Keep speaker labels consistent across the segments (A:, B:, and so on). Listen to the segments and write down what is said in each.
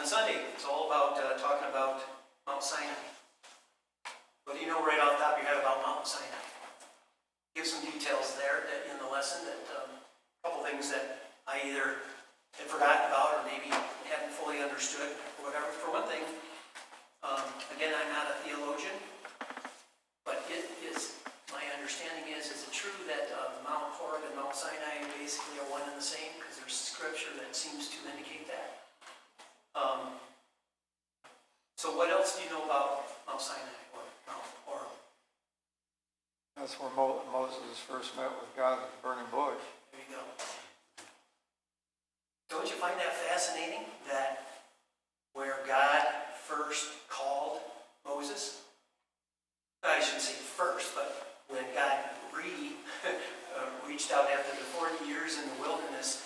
A: Sunday. It's all about talking about Mount Sinai. What do you know right off the top of your head about Mount Sinai? Give some details there in the lesson, that a couple things that I either had forgotten about or maybe hadn't fully understood or whatever. For one thing, again, I'm not a theologian, but it is, my understanding is it true that Mount Horeb and Mount Sinai basically are one and the same? Because there's scripture that seems to indicate that. So what else do you know about Mount Sinai or Mount Horeb?
B: That's where Moses first met with God at the burning bush.
A: There you go. Don't you find that fascinating, that where God first called Moses? I shouldn't say first, but when God reached out after the 40 years in the wilderness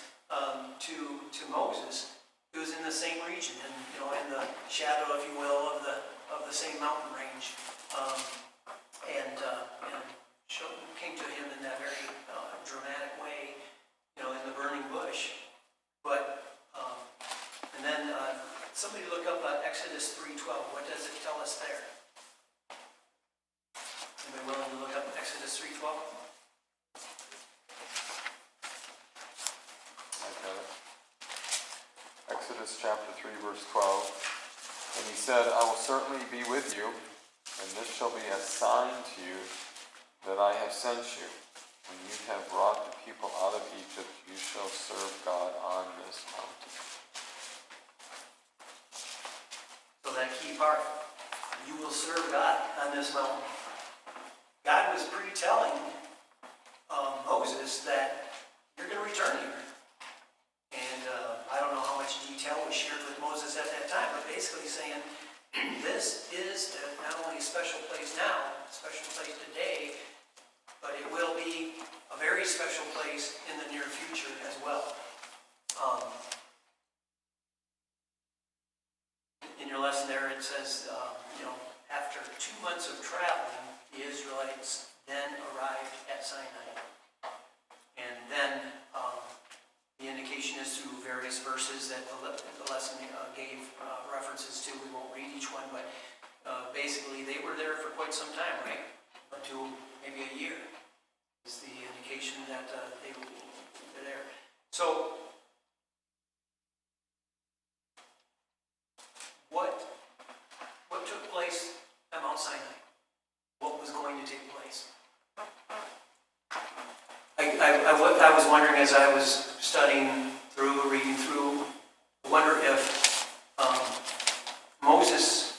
A: to Moses, it was in the same region, and in the shadow, if you will, of the same mountain range, and came to him in that very dramatic way, in the burning bush. But and then somebody look up Exodus 3:12. What does it tell us there? Anybody willing to look up Exodus 3:12?
C: Exodus chapter 3, verse 12. And he said, I will certainly be with you, and this shall be a sign to you that I have sent you. When you have brought the people out of Egypt, you shall serve God on this mountain.
A: So that key part, you will serve God on this mountain. God was pre-telling Moses that you're going to return here. And I don't know how much detail was shared with Moses at that time, but basically saying, this is not only a special place now, a special place today, but it will be a very special place in the near future as well. In your lesson there, it says, after 2 months of traveling, the Israelites then arrived at Sinai. And then the indication is through various verses that the lesson gave references to. We won't read each one, but basically they were there for quite some time, right? Up to maybe a year is the indication that they were there. So what took place at Mount Sinai? What was going to take place? I was wondering as I was reading through, I wonder if Moses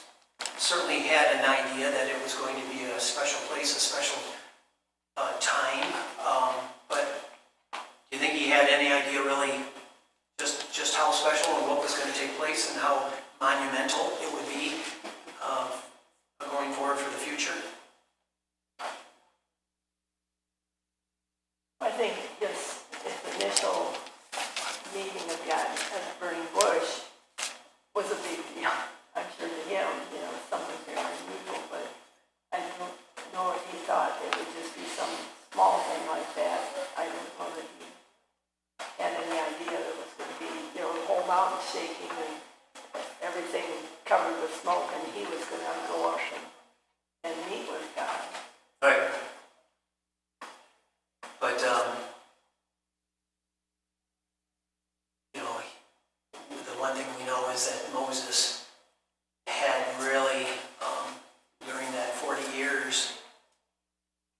A: certainly had an idea that it was going to be a special place, a special time, but do you think he had any idea really just how special and what was going to take place and how monumental it would be going forward for the future?
D: I think this initial meeting of God at the burning bush was a big deal. I'm sure to him, something very unusual, but I don't know if he thought it would just be some small thing like that. I don't know that he had any idea that it was going to be, the whole mountain shaking and everything covered with smoke, and he was going to go up and meet with God.
A: Right. But, the one thing we know is that Moses had really, during that 40 years,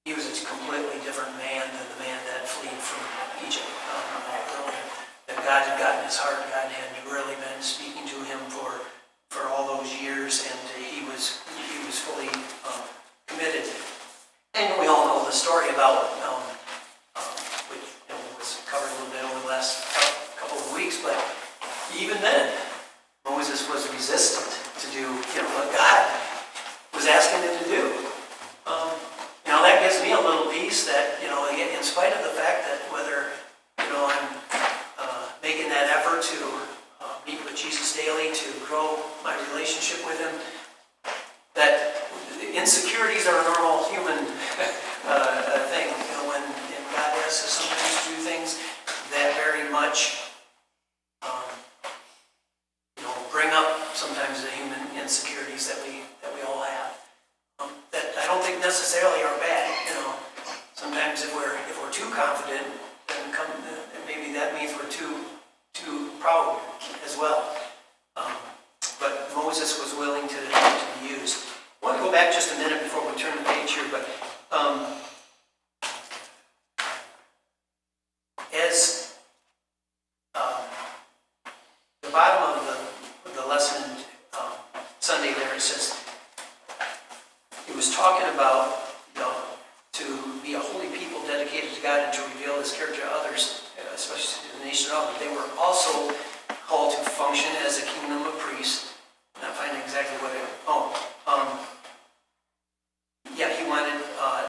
A: he was a completely different man than the man that fled from Egypt. That God had gotten his heart. God had really been speaking to him for all those years, and he was fully committed. And we all know the story about, which was covered a little bit over the last couple of weeks, but even then, Moses was resistant to do what God was asking him to do. That gives me a little peace that, in spite of the fact that whether, I'm making that effort to meet with Jesus daily, to grow my relationship with him, that insecurities are a normal human thing. When God asks us sometimes to do things that very much bring up sometimes the human insecurities that we all have. That I don't think necessarily are bad, you know. Sometimes if we're too confident, then maybe that means we're too proud as well. But Moses was willing to be used. I want to go back just a minute before we turn the page here, but as the bottom of the lesson Sunday there, it says, it was talking about, you know, to be a holy people dedicated to God and to reveal His character to others, especially to the nation of. But they were also called to function as a kingdom of